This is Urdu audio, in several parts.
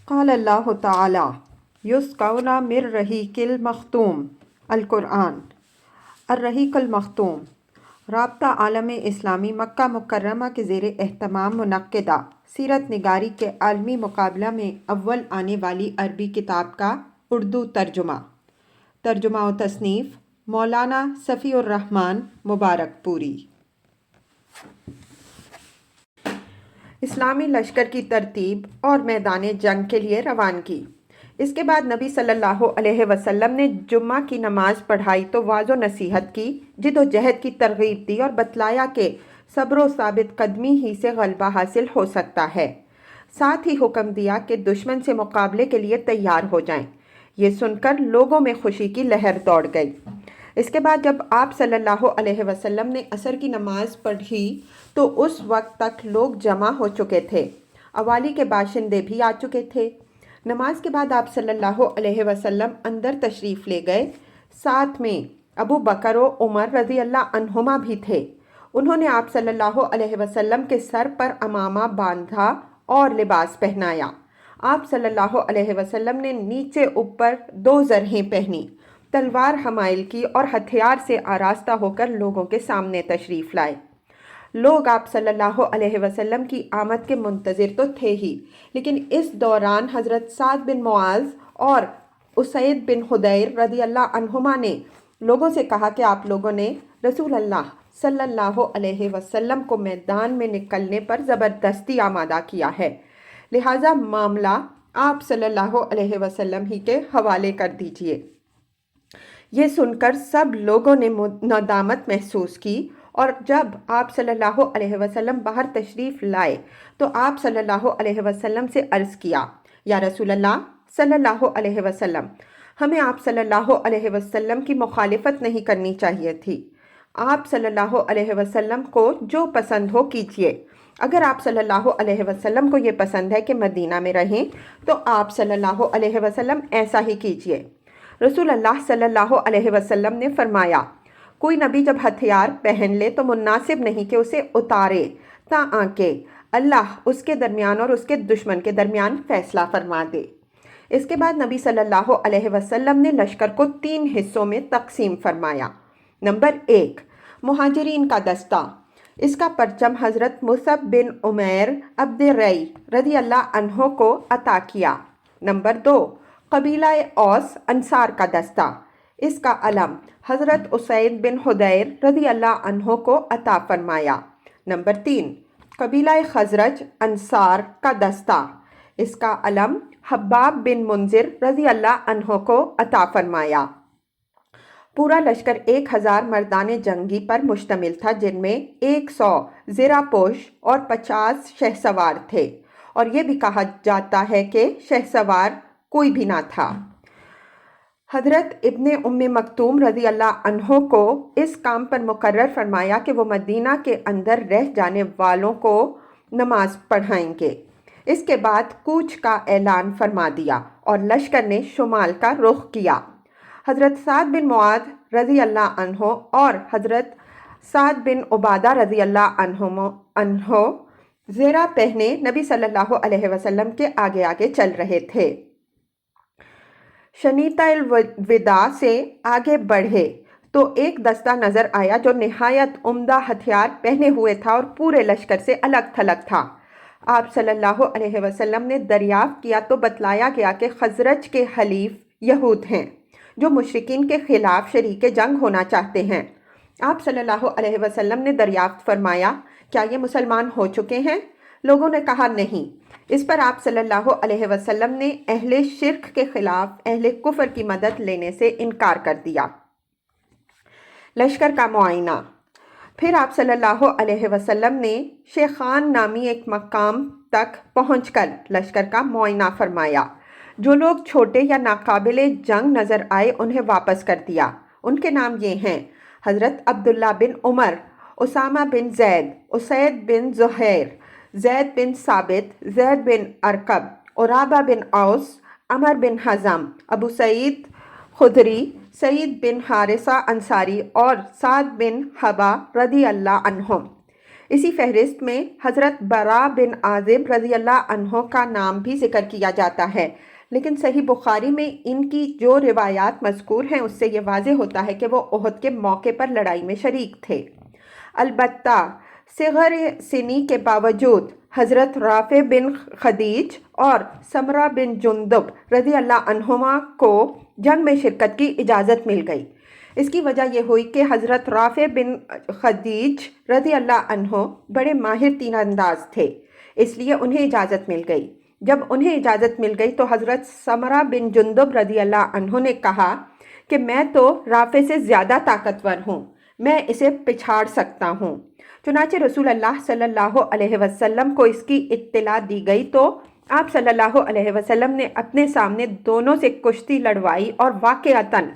قال اللہ تعالی یسقون من رحیق المختوم القرآن الرحیق المختوم رابطہ عالم اسلامی مکہ مکرمہ کے زیر اہتمام منعقدہ سیرت نگاری کے عالمی مقابلہ میں اول آنے والی عربی کتاب کا اردو ترجمہ و تصنیف مولانا صفی الرحمن مبارک پوری۔ اسلامی لشکر کی ترتیب اور میدان جنگ کے لیے روانگی۔ اس کے بعد نبی صلی اللہ علیہ وسلم نے جمعہ کی نماز پڑھائی تو واعظ و نصیحت کی، جد و جہد کی ترغیب دی اور بتلایا کہ صبر و ثابت قدمی ہی سے غلبہ حاصل ہو سکتا ہے۔ ساتھ ہی حکم دیا کہ دشمن سے مقابلے کے لیے تیار ہو جائیں۔ یہ سن کر لوگوں میں خوشی کی لہر دوڑ گئی۔ اس کے بعد جب آپ صلی اللہ علیہ وسلم نے عصر کی نماز پڑھی تو اس وقت تک لوگ جمع ہو چکے تھے، اوالی کے باشندے بھی آ چکے تھے۔ نماز کے بعد آپ صلی اللہ علیہ وسلم اندر تشریف لے گئے۔ ساتھ میں ابو بکر و عمر رضی اللہ عنہما بھی تھے۔ انہوں نے آپ صلی اللہ علیہ وسلم کے سر پر عمامہ باندھا اور لباس پہنایا۔ آپ صلی اللہ علیہ وسلم نے نیچے اوپر 2 زرہیں پہنی، تلوار حمائل کی اور ہتھیار سے آراستہ ہو کر لوگوں کے سامنے تشریف لائے۔ لوگ آپ صلی اللہ علیہ وسلم کی آمد کے منتظر تو تھے ہی، لیکن اس دوران حضرت سعد بن معاذ اور اسید بن حضیر رضی اللہ عنہما نے لوگوں سے کہا کہ آپ لوگوں نے رسول اللہ صلی اللہ علیہ وسلم کو میدان میں نکلنے پر زبردستی آمادہ کیا ہے، لہٰذا معاملہ آپ صلی اللہ علیہ وسلم ہی کے حوالے کر دیجئے۔ یہ سن کر سب لوگوں نے ندامت محسوس کی، اور جب آپ صلی اللہ علیہ وسلم باہر تشریف لائے تو آپ صلی اللہ علیہ وسلم سے عرض کیا، یا رسول اللہ صلی اللہ علیہ وسلم، ہمیں آپ صلی اللہ علیہ وسلم کی مخالفت نہیں کرنی چاہیے تھی۔ آپ صلی اللہ علیہ وسلم کو جو پسند ہو کیجیے۔ اگر آپ صلی اللہ علیہ وسلم کو یہ پسند ہے کہ مدینہ میں رہیں تو آپ صلی اللہ علیہ وسلم ایسا ہی کیجیے۔ رسول اللہ صلی اللہ علیہ وسلم نے فرمایا، کوئی نبی جب ہتھیار پہن لے تو مناسب نہیں کہ اسے اتارے تاکہ اللہ اس کے درمیان اور اس کے دشمن کے درمیان فیصلہ فرما دے۔ اس کے بعد نبی صلی اللہ علیہ وسلم نے لشکر کو 3 حصوں میں تقسیم فرمایا۔ نمبر 1، مہاجرین کا دستہ۔ اس کا پرچم حضرت مصعب بن عمیر عبد ریع رضی اللہ عنہ کو عطا کیا۔ نمبر 2، قبیلہ اوس انصار کا دستہ۔ اس کا علم حضرت اسید بن حضیر رضی اللہ عنہ کو عطا فرمایا۔ نمبر 3، قبیلہ خزرج انصار کا دستہ۔ اس کا علم حباب بن منذر رضی اللہ عنہ کو عطا فرمایا۔ پورا لشکر 1000 مردان جنگی پر مشتمل تھا، جن میں 100 زرہ پوش اور 50 شہسوار تھے، اور یہ بھی کہا جاتا ہے کہ شہسوار کوئی بھی نہ تھا۔ حضرت ابن ام مکتوم رضی اللہ عنہ کو اس کام پر مقرر فرمایا کہ وہ مدینہ کے اندر رہ جانے والوں کو نماز پڑھائیں گے۔ اس کے بعد کوچ کا اعلان فرما دیا اور لشکر نے شمال کا رخ کیا۔ حضرت سعد بن معاذ رضی اللہ عنہ اور حضرت سعد بن عبادہ رضی اللہ عنہ زرہ پہنے نبی صلی اللہ علیہ وسلم کے آگے آگے چل رہے تھے۔ شنیتہ الوداع سے آگے بڑھے تو ایک دستہ نظر آیا جو نہایت عمدہ ہتھیار پہنے ہوئے تھا اور پورے لشکر سے الگ تھلگ تھا۔ آپ صلی اللہ علیہ وسلم نے دریافت کیا تو بتلایا گیا کہ خزرج کے حلیف یہود ہیں جو مشرکین کے خلاف شریک جنگ ہونا چاہتے ہیں۔ آپ صلی اللہ علیہ وسلم نے دریافت فرمایا، کیا یہ مسلمان ہو چکے ہیں؟ لوگوں نے کہا نہیں۔ اس پر آپ صلی اللہ علیہ وسلم نے اہل شرک کے خلاف اہل کفر کی مدد لینے سے انکار کر دیا۔ لشکر کا معائنہ۔ پھر آپ صلی اللہ علیہ وسلم نے شیخان نامی ایک مقام تک پہنچ کر لشکر کا معائنہ فرمایا۔ جو لوگ چھوٹے یا ناقابل جنگ نظر آئے انہیں واپس کر دیا۔ ان کے نام یہ ہیں: حضرت عبداللہ بن عمر، اسامہ بن زید، اسید بن زہیر، زید بن ثابت، زید بن ارقم، عرابہ بن اوس، عمر بن حزم، ابو سعید خدری، سعید بن حارثہ انصاری اور سعد بن حبہ رضی اللہ عنہم۔ اسی فہرست میں حضرت برا بن عازب رضی اللہ عنہ کا نام بھی ذکر کیا جاتا ہے، لیکن صحیح بخاری میں ان کی جو روایات مذکور ہیں اس سے یہ واضح ہوتا ہے کہ وہ احد کے موقع پر لڑائی میں شریک تھے۔ البتہ صغر سنی کے باوجود حضرت رافع بن خدیج اور سمرہ بن جندب رضی اللہ عنہما کو جنگ میں شرکت کی اجازت مل گئی۔ اس کی وجہ یہ ہوئی کہ حضرت رافع بن خدیج رضی اللہ عنہ بڑے ماہر تیر انداز تھے، اس لیے انہیں اجازت مل گئی۔ جب انہیں اجازت مل گئی تو حضرت سمرہ بن جندب رضی اللہ عنہ نے کہا کہ میں تو رافع سے زیادہ طاقتور ہوں، میں اسے پچھاڑ سکتا ہوں۔ چنانچہ رسول اللہ صلی اللہ علیہ وسلم کو اس کی اطلاع دی گئی تو آپ صلی اللہ علیہ وسلم نے اپنے سامنے دونوں سے کشتی لڑوائی اور واقعتاً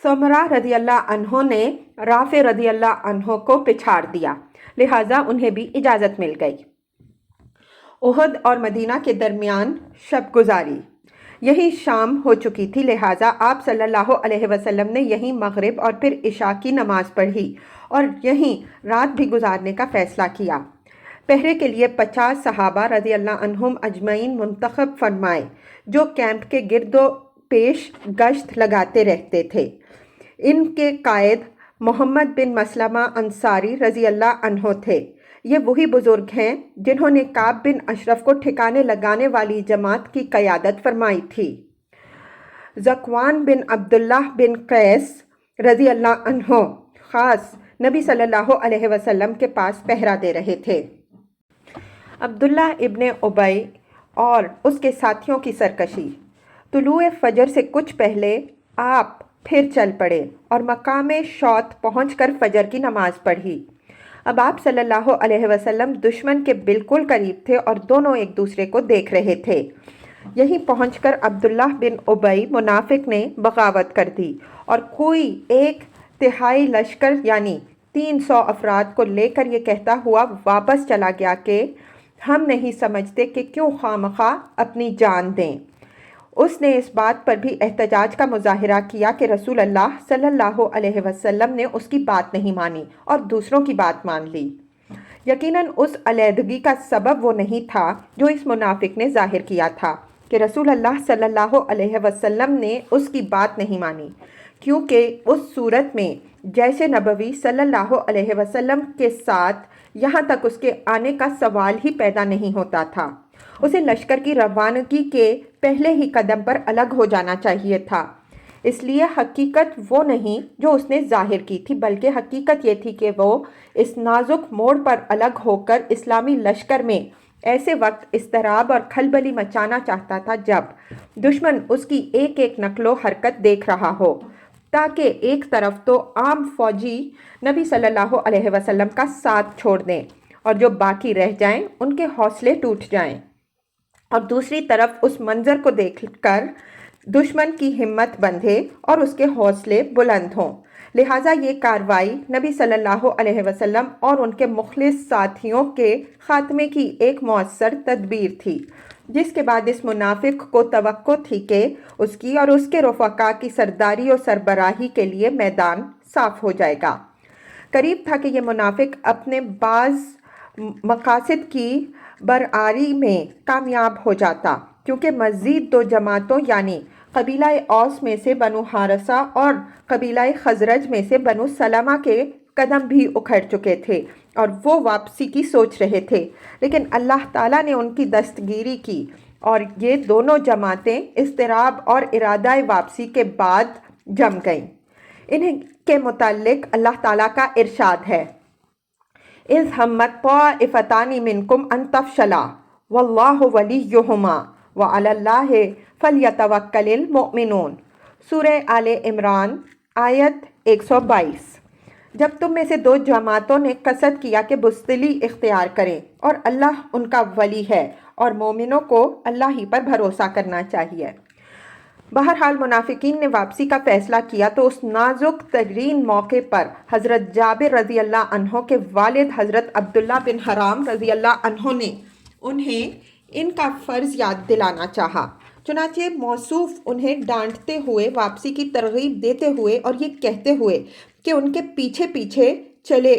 سمرہ رضی اللہ عنہ نے رافع رضی اللہ عنہ کو پچھاڑ دیا، لہٰذا انہیں بھی اجازت مل گئی۔ احد اور مدینہ کے درمیان شب گزاری، یہی شام ہو چکی تھی، لہٰذا آپ صلی اللہ علیہ وسلم نے یہیں مغرب اور پھر عشاء کی نماز پڑھی اور یہیں رات بھی گزارنے کا فیصلہ کیا۔ پہرے کے لیے 50 صحابہ رضی اللہ عنہم اجمعین منتخب فرمائے جو کیمپ کے گرد و پیش گشت لگاتے رہتے تھے۔ ان کے قائد محمد بن مسلمہ انصاری رضی اللہ عنہ تھے۔ یہ وہی بزرگ ہیں جنہوں نے کعب بن اشرف کو ٹھکانے لگانے والی جماعت کی قیادت فرمائی تھی۔ ذکوان بن عبداللہ بن قیس رضی اللہ عنہ خاص نبی صلی اللہ علیہ وسلم کے پاس پہرا دے رہے تھے۔ عبداللہ ابن ابی اور اس کے ساتھیوں کی سرکشی۔ طلوع فجر سے کچھ پہلے آپ پھر چل پڑے اور مقام شوط پہنچ کر فجر کی نماز پڑھی۔ اب آپ صلی اللہ علیہ وسلم دشمن کے بالکل قریب تھے اور دونوں ایک دوسرے کو دیکھ رہے تھے۔ یہیں پہنچ کر عبداللہ بن ابی منافق نے بغاوت کر دی اور کوئی 1/3 لشکر یعنی 300 افراد کو لے کر یہ کہتا ہوا واپس چلا گیا کہ ہم نہیں سمجھتے کہ کیوں خواہ اپنی جان دیں۔ اس نے اس بات پر بھی احتجاج کا مظاہرہ کیا کہ رسول اللہ صلی اللہ علیہ وسلم نے اس کی بات نہیں مانی اور دوسروں کی بات مان لی۔ یقیناً اس علیحدگی کا سبب وہ نہیں تھا جو اس منافق نے ظاہر کیا تھا کہ رسول اللہ صلی اللہ علیہ وسلم نے اس کی بات نہیں مانی، کیونکہ اس صورت میں جیش نبوی صلی اللہ علیہ وسلم کے ساتھ یہاں تک اس کے آنے کا سوال ہی پیدا نہیں ہوتا تھا۔ اسے لشکر کی روانگی کے پہلے ہی قدم پر الگ ہو جانا چاہیے تھا۔ اس لیے حقیقت وہ نہیں جو اس نے ظاہر کی تھی، بلکہ حقیقت یہ تھی کہ وہ اس نازک موڑ پر الگ ہو کر اسلامی لشکر میں ایسے وقت اضطراب اور کھلبلی مچانا چاہتا تھا جب دشمن اس کی ایک ایک نقل و حرکت دیکھ رہا ہو، تاکہ ایک طرف تو عام فوجی نبی صلی اللہ علیہ وسلم کا ساتھ چھوڑ دیں اور جو باقی رہ جائیں ان کے حوصلے ٹوٹ جائیں، اور دوسری طرف اس منظر کو دیکھ کر دشمن کی ہمت بندھے اور اس کے حوصلے بلند ہوں۔ لہٰذا یہ کارروائی نبی صلی اللہ علیہ وسلم اور ان کے مخلص ساتھیوں کے خاتمے کی ایک مؤثر تدبیر تھی، جس کے بعد اس منافق کو توقع تھی کہ اس کی اور اس کے رفقا کی سرداری اور سربراہی کے لیے میدان صاف ہو جائے گا۔ قریب تھا کہ یہ منافق اپنے بعض مقاصد کی برآری میں کامیاب ہو جاتا، کیونکہ مزید 2 جماعتوں یعنی قبیلہ اوس میں سے بنو حارثہ اور قبیلہ خزرج میں سے بنو سلمہ کے قدم بھی اکھڑ چکے تھے اور وہ واپسی کی سوچ رہے تھے، لیکن اللہ تعالیٰ نے ان کی دستگیری کی اور یہ دونوں جماعتیں اضطراب اور ارادہ واپسی کے بعد جم گئیں۔ انہیں کے متعلق اللہ تعالیٰ کا ارشاد ہے، اِذْ ہمت طائفتان منکم ان تفشلا واللہ ولیہما وعلی اللہ فلیتوکل المؤمنون۔ سورہ آل عمران آیت 122۔ جب تم میں سے 2 جماعتوں نے قصد کیا کہ بزدلی اختیار کریں اور اللہ ان کا ولی ہے اور مومنوں کو اللہ ہی پر بھروسہ کرنا چاہیے۔ بہرحال منافقین نے واپسی کا فیصلہ کیا تو اس نازک ترین موقع پر حضرت جابر رضی اللہ عنہ کے والد حضرت عبداللہ بن حرام رضی اللہ عنہ نے انہیں ان کا فرض یاد دلانا چاہا۔ چنانچہ موصوف انہیں ڈانٹتے ہوئے واپسی کی ترغیب دیتے ہوئے اور یہ کہتے ہوئے کہ ان کے پیچھے پیچھے چلے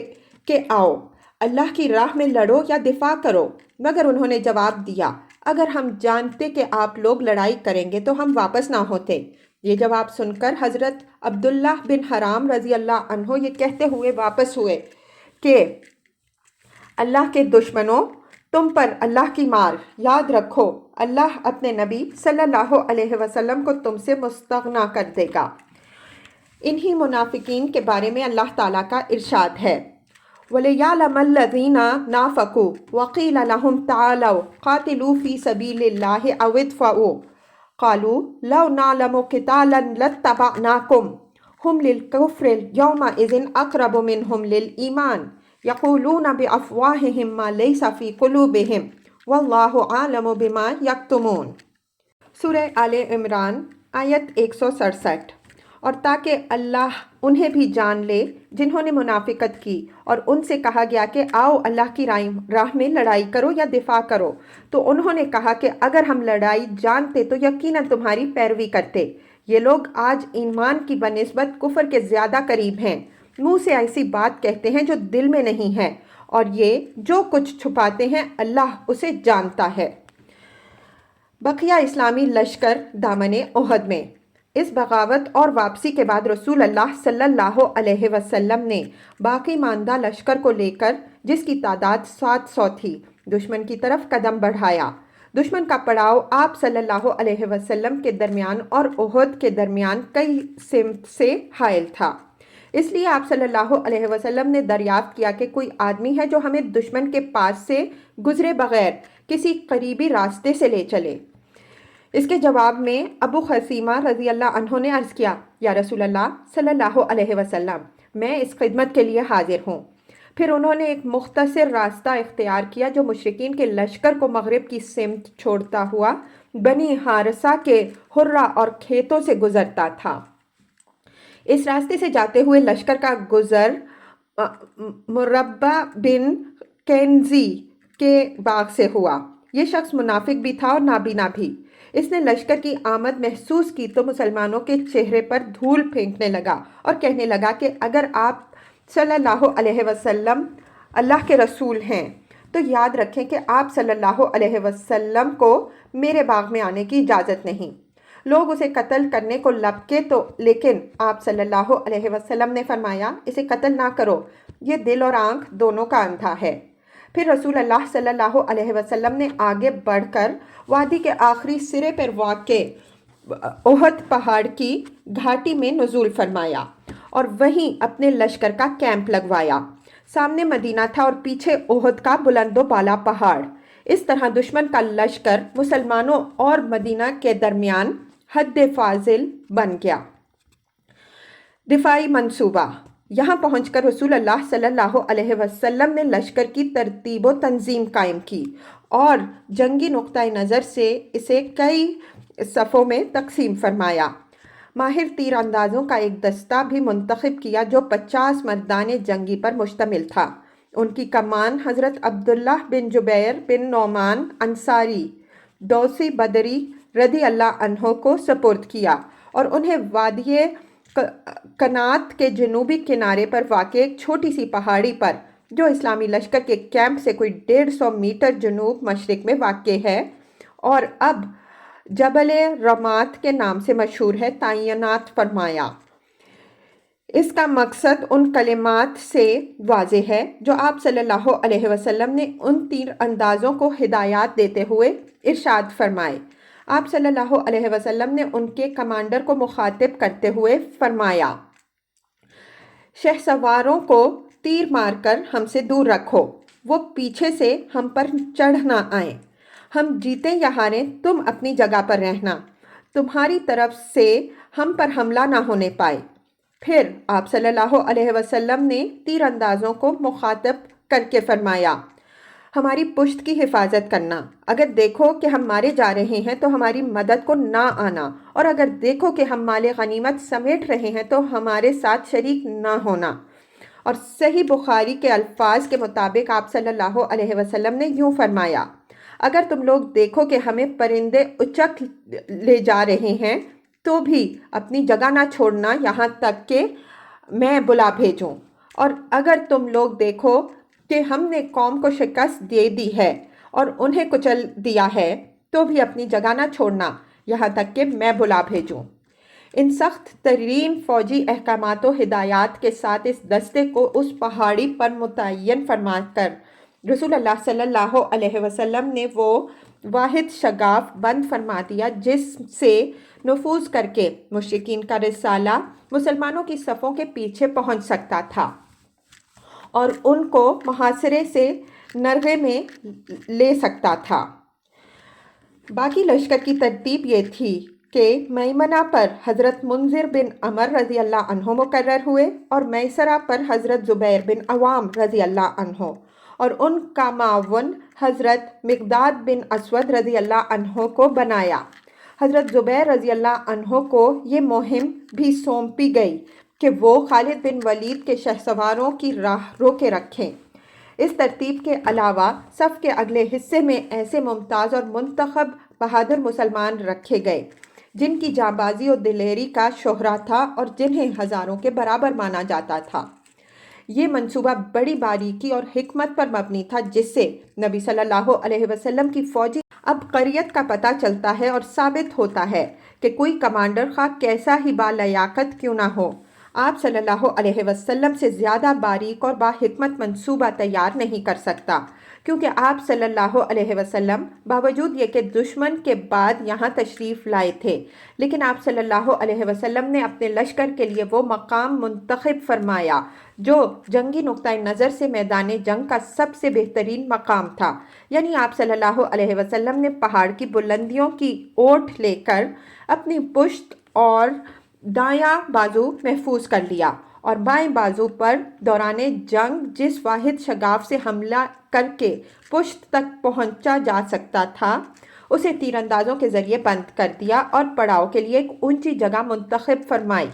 کہ آؤ، اللہ کی راہ میں لڑو یا دفاع کرو، مگر انہوں نے جواب دیا اگر ہم جانتے کہ آپ لوگ لڑائی کریں گے تو ہم واپس نہ ہوتے۔ یہ جواب سن کر حضرت عبداللہ بن حرام رضی اللہ عنہ یہ کہتے ہوئے واپس ہوئے کہ اللہ کے دشمنوں، تم پر اللہ کی مار، یاد رکھو اللہ اپنے نبی صلی اللہ علیہ وسلم کو تم سے مستغنا کر دے گا۔ انہی منافقین کے بارے میں اللہ تعالیٰ کا ارشاد ہے وَلِيَعْلَمَ الَّذِينَ نَافَقُوا وَقِيلَ لَهُمْ تَعَالَوْا قَاتِلُوا فِي سَبِيلِ اللَّهِ أَوِ ادْفَعُوا قَالُوا لَوْ نَعْلَمُ قِتَالًا لَاتَّبَعْنَاكُمْ هُمْ لِلْكُفْرِ يَوْمَئِذٍ أَقْرَبُ مِنْهُمْ لِلْإِيمَانِ يَقُولُونَ بِأَفْوَاهِهِمْ مَا لَيْسَ فِي قُلُوبِهِمْ وَاللَّهُ أَعْلَمُ بِمَا يَكْتُمُونَ۔ سورہ آل عمران آیت 167۔ اور تاکہ اللہ انہیں بھی جان لے جنہوں نے منافقت کی، اور ان سے کہا گیا کہ آؤ اللہ کی راہ میں لڑائی کرو یا دفاع کرو، تو انہوں نے کہا کہ اگر ہم لڑائی جانتے تو یقیناً تمہاری پیروی کرتے۔ یہ لوگ آج ایمان کی بنسبت کفر کے زیادہ قریب ہیں، منہ سے ایسی بات کہتے ہیں جو دل میں نہیں ہے، اور یہ جو کچھ چھپاتے ہیں اللہ اسے جانتا ہے۔ بقیہ اسلامی لشکر دامن احد میں۔ اس بغاوت اور واپسی کے بعد رسول اللہ صلی اللہ علیہ وسلم نے باقی ماندہ لشکر کو لے کر، جس کی تعداد 700 تھی، دشمن کی طرف قدم بڑھایا۔ دشمن کا پڑاؤ آپ صلی اللہ علیہ وسلم کے درمیان اور احد کے درمیان کئی سمت سے حائل تھا، اس لیے آپ صلی اللہ علیہ وسلم نے دریافت کیا کہ کوئی آدمی ہے جو ہمیں دشمن کے پاس سے گزرے بغیر کسی قریبی راستے سے لے چلے۔ اس کے جواب میں ابو خثیمہ رضی اللہ عنہ نے عرض کیا یا رسول اللہ صلی اللہ علیہ وسلم، میں اس خدمت کے لیے حاضر ہوں۔ پھر انہوں نے ایک مختصر راستہ اختیار کیا جو مشرکین کے لشکر کو مغرب کی سمت چھوڑتا ہوا بنی حارثہ کے حرہ اور کھیتوں سے گزرتا تھا۔ اس راستے سے جاتے ہوئے لشکر کا گزر مربع بن کینزی کے باغ سے ہوا۔ یہ شخص منافق بھی تھا اور نابینا بھی۔ اس نے لشکر کی آمد محسوس کی تو مسلمانوں کے چہرے پر دھول پھینکنے لگا اور کہنے لگا کہ اگر آپ صلی اللہ علیہ وسلم اللہ کے رسول ہیں تو یاد رکھیں کہ آپ صلی اللہ علیہ وسلم کو میرے باغ میں آنے کی اجازت نہیں۔ لوگ اسے قتل کرنے کو لپکے تو لیکن آپ صلی اللہ علیہ وسلم نے فرمایا اسے قتل نہ کرو، یہ دل اور آنکھ دونوں کا اندھا ہے۔ پھر رسول اللہ صلی اللہ علیہ وسلم نے آگے بڑھ کر وادی کے آخری سرے پر واقع احد پہاڑ کی گھاٹی میں نزول فرمایا اور وہیں اپنے لشکر کا کیمپ لگوایا۔ سامنے مدینہ تھا اور پیچھے احد کا بلند و بالا پہاڑ۔ اس طرح دشمن کا لشکر مسلمانوں اور مدینہ کے درمیان حد فاصل بن گیا۔ دفاعی منصوبہ۔ یہاں پہنچ کر رسول اللہ صلی اللہ علیہ وسلم نے لشکر کی ترتیب و تنظیم قائم کی اور جنگی نقطۂ نظر سے اسے کئی صفوں میں تقسیم فرمایا۔ ماہر تیر اندازوں کا ایک دستہ بھی منتخب کیا جو 50 مردان جنگی پر مشتمل تھا۔ ان کی کمان حضرت عبداللہ بن جبیر بن نعمان انصاری دوسی بدری رضی اللہ عنہ کو سپرد کیا اور انہیں وادی کنات کے جنوبی کنارے پر واقع ایک چھوٹی سی پہاڑی پر، جو اسلامی لشکر کے کیمپ سے کوئی 150 میٹر جنوب مشرق میں واقع ہے اور اب جبل رمات کے نام سے مشہور ہے، تعینات فرمایا۔ اس کا مقصد ان کلمات سے واضح ہے جو آپ صلی اللہ علیہ وسلم نے ان تیر اندازوں کو ہدایات دیتے ہوئے ارشاد فرمائے۔ آپ صلی اللہ علیہ وسلم نے ان کے کمانڈر کو مخاطب کرتے ہوئے فرمایا، شہسواروں کو تیر مار کر ہم سے دور رکھو، وہ پیچھے سے ہم پر چڑھ نہ آئیں، ہم جیتیں یا ہاریں تم اپنی جگہ پر رہنا، تمہاری طرف سے ہم پر حملہ نہ ہونے پائے۔ پھر آپ صلی اللہ علیہ وسلم نے تیر اندازوں کو مخاطب کر کے فرمایا، ہماری پشت کی حفاظت کرنا، اگر دیکھو کہ ہم مارے جا رہے ہیں تو ہماری مدد کو نہ آنا، اور اگر دیکھو کہ ہم مال غنیمت سمیٹ رہے ہیں تو ہمارے ساتھ شریک نہ ہونا۔ اور صحیح بخاری کے الفاظ کے مطابق آپ صلی اللہ علیہ وسلم نے یوں فرمایا، اگر تم لوگ دیکھو کہ ہمیں پرندے اچک لے جا رہے ہیں تو بھی اپنی جگہ نہ چھوڑنا یہاں تک کہ میں بلا بھیجوں، اور اگر تم لوگ دیکھو کہ ہم نے قوم کو شکست دے دی ہے اور انہیں کچل دیا ہے تو بھی اپنی جگہ نہ چھوڑنا یہاں تک کہ میں بلا بھیجوں۔ ان سخت ترین فوجی احکامات و ہدایات کے ساتھ اس دستے کو اس پہاڑی پر متعین فرما کر رسول اللہ صلی اللہ علیہ وسلم نے وہ واحد شگاف بند فرما دیا جس سے نفوذ کر کے مشرکین کا رسالہ مسلمانوں کی صفوں کے پیچھے پہنچ سکتا تھا اور ان کو محاصرے سے نرغے میں لے سکتا تھا۔ باقی لشکر کی ترتیب یہ تھی کہ میمنہ پر حضرت منذر بن عمر رضی اللہ عنہ مقرر ہوئے اور میسرہ پر حضرت زبیر بن عوام رضی اللہ عنہ اور ان کا معاون حضرت مقداد بن اسود رضی اللہ عنہ کو بنایا۔ حضرت زبیر رضی اللہ عنہ کو یہ مہم بھی سونپی گئی کہ وہ خالد بن ولید کے شہسواروں کی راہ روکے رکھیں۔ اس ترتیب کے علاوہ صف کے اگلے حصے میں ایسے ممتاز اور منتخب بہادر مسلمان رکھے گئے جن کی جانبازی و دلیری کا شہرا تھا اور جنہیں ہزاروں کے برابر مانا جاتا تھا۔ یہ منصوبہ بڑی باریکی اور حکمت پر مبنی تھا جس سے نبی صلی اللہ علیہ وسلم کی فوجی عبقریت کا پتہ چلتا ہے اور ثابت ہوتا ہے کہ کوئی کمانڈر خواہ کیسا ہی بالیاقت کیوں نہ ہو، آپ صلی اللہ علیہ وسلم سے زیادہ باریک اور باحکمت منصوبہ تیار نہیں کر سکتا، کیونکہ آپ صلی اللہ علیہ وسلم باوجود یہ کہ دشمن کے بعد یہاں تشریف لائے تھے لیکن آپ صلی اللہ علیہ وسلم نے اپنے لشکر کے لیے وہ مقام منتخب فرمایا جو جنگی نقطۂ نظر سے میدان جنگ کا سب سے بہترین مقام تھا، یعنی آپ صلی اللہ علیہ وسلم نے پہاڑ کی بلندیوں کی اوٹ لے کر اپنی پشت اور دایاں بازو محفوظ کر لیا اور بائیں بازو پر دوران جنگ جس واحد شگاف سے حملہ کر کے پشت تک پہنچا جا سکتا تھا اسے تیر اندازوں کے ذریعے بند کر دیا اور پڑاؤ کے لیے ایک اونچی جگہ منتخب فرمائی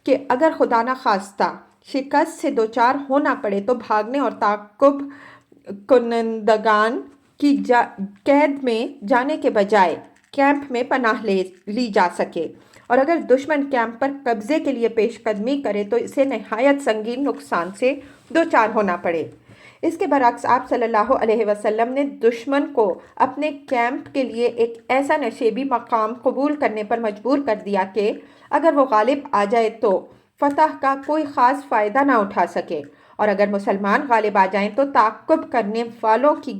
کہ اگر خدا نہ خواستہ شکست سے دوچار ہونا پڑے تو بھاگنے اور تعاقب کنندگان کی قید میں جانے کے بجائے کیمپ میں پناہ لی جا سکے، اور اگر دشمن کیمپ پر قبضے کے لیے پیش قدمی کرے تو اسے نہایت سنگین نقصان سے دوچار ہونا پڑے۔ اس کے برعکس آپ صلی اللہ علیہ وسلم نے دشمن کو اپنے کیمپ کے لیے ایک ایسا نشیبی مقام قبول کرنے پر مجبور کر دیا کہ اگر وہ غالب آ جائے تو فتح کا کوئی خاص فائدہ نہ اٹھا سکے، اور اگر مسلمان غالب آ جائیں تو تعاقب کرنے والوں کی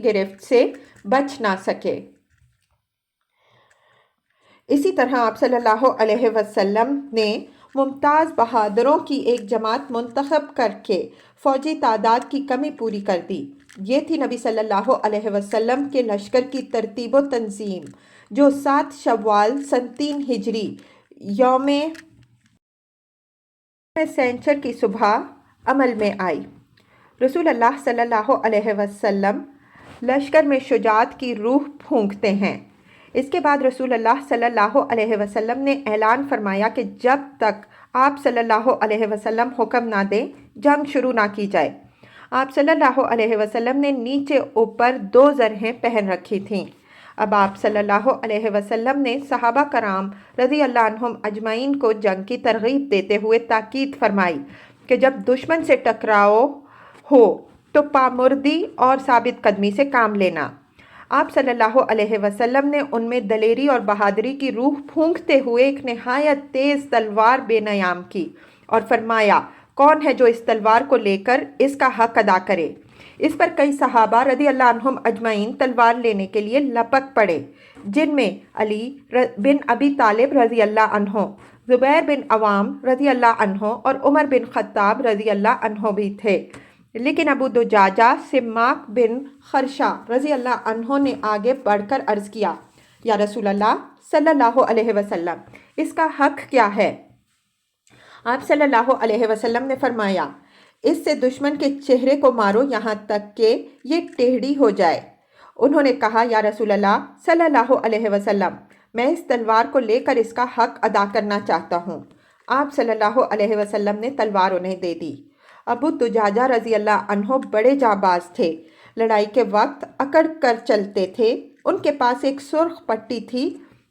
گرفت سے بچ نہ سکے۔ اسی طرح آپ صلی اللہ علیہ وسلم نے ممتاز بہادروں کی ایک جماعت منتخب کر کے فوجی تعداد کی کمی پوری کر دی۔ یہ تھی نبی صلی اللہ علیہ وسلم کے لشکر کی ترتیب و تنظیم جو 7 شوال سن 3 ہجری یوم سینچر کی صبح عمل میں آئی۔ رسول اللہ صلی اللہ علیہ وسلم لشکر میں شجاعت کی روح پھونکتے ہیں۔ اس کے بعد رسول اللہ صلی اللہ علیہ وسلم نے اعلان فرمایا کہ جب تک آپ صلی اللہ علیہ وسلم حکم نہ دیں جنگ شروع نہ کی جائے۔ آپ صلی اللہ علیہ وسلم نے نیچے اوپر 2 زرہیں پہن رکھی تھیں۔ اب آپ صلی اللہ علیہ وسلم نے صحابہ کرام رضی اللہ عنہم اجمعین کو جنگ کی ترغیب دیتے ہوئے تاکید فرمائی کہ جب دشمن سے ٹکراؤ ہو تو پامردی اور ثابت قدمی سے کام لینا۔ آپ صلی اللہ علیہ وسلم نے ان میں دلیری اور بہادری کی روح پھونکتے ہوئے ایک نہایت تیز تلوار بے نیام کی اور فرمایا، کون ہے جو اس تلوار کو لے کر اس کا حق ادا کرے؟ اس پر کئی صحابہ رضی اللہ عنہم اجمعین تلوار لینے کے لیے لپک پڑے، جن میں علی بن ابی طالب رضی اللہ عنہ، زبیر بن عوام رضی اللہ عنہ اور عمر بن خطاب رضی اللہ عنہ بھی تھے، لیکن ابو دجاجہ سماک بن خرشہ رضی اللہ عنہ نے آگے بڑھ کر عرض کیا، یا رسول اللہ صلی اللہ علیہ وسلم، اس کا حق کیا ہے؟ آپ صلی اللہ علیہ وسلم نے فرمایا، اس سے دشمن کے چہرے کو مارو یہاں تک کہ یہ ٹیڑھی ہو جائے۔ انہوں نے کہا، یا رسول اللہ صلی اللہ علیہ وسلم، میں اس تلوار کو لے کر اس کا حق ادا کرنا چاہتا ہوں۔ آپ صلی اللہ علیہ وسلم نے تلوار انہیں دے دی۔ ابو دجاجہ رضی اللہ عنہ بڑے جانباز تھے، لڑائی کے وقت اکڑ کر چلتے تھے۔ ان کے پاس ایک سرخ پٹی تھی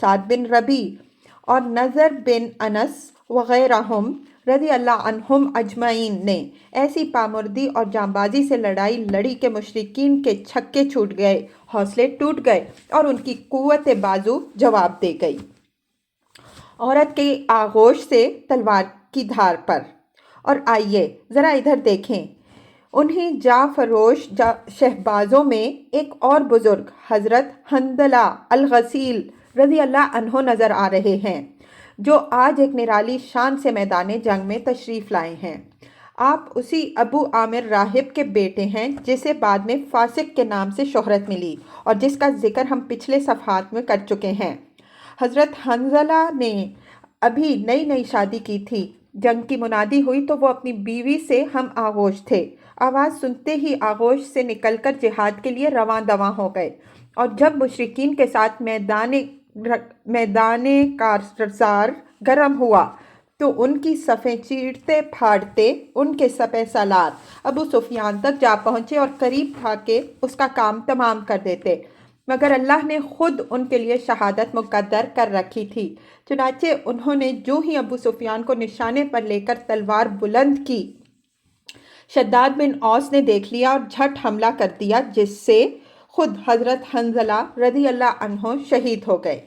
سعد بن ربی اور نضر بن انس وغیرہم رضی اللہ عنہم اجمعین نے ایسی پامردی اور جانبازی سے لڑائی لڑی کہ مشرکین کے چھکے چھوٹ گئے، حوصلے ٹوٹ گئے اور ان کی قوت بازو جواب دے گئی۔ عورت کے آغوش سے تلوار کی دھار پر۔ اور آئیے ذرا ادھر دیکھیں، انہیں جاں فروش شہبازوں میں ایک اور بزرگ حضرت حنظلہ الغسیل رضی اللہ عنہ نظر آ رہے ہیں، جو آج ایک نرالی شان سے میدان جنگ میں تشریف لائے ہیں۔ آپ اسی ابو عامر راہب کے بیٹے ہیں جسے بعد میں فاسق کے نام سے شہرت ملی اور جس کا ذکر ہم پچھلے صفحات میں کر چکے ہیں۔ حضرت حنظلہ نے ابھی نئی نئی شادی کی تھی۔ جنگ کی منادی ہوئی تو وہ اپنی بیوی سے ہم آغوش تھے۔ آواز سنتے ہی آغوش سے نکل کر جہاد کے لیے رواں دواں ہو گئے، اور جب مشرکین کے ساتھ میدان کارزار گرم ہوا تو ان کی صفیں چیرتے پھاڑتے ان کے سپہ سالار ابو سفیان تک جا پہنچے اور قریب تھا کہ اس کا کام تمام کر دیتے، مگر اللہ نے خود ان کے لیے شہادت مقدر کر رکھی تھی۔ چنانچہ انہوں نے جو ہی ابو سفیان کو نشانے پر لے کر تلوار بلند کی، شداد بن اوس نے دیکھ لیا اور جھٹ حملہ کر دیا، جس سے خود حضرت حنظلہ رضی اللہ عنہ شہید ہو گئے۔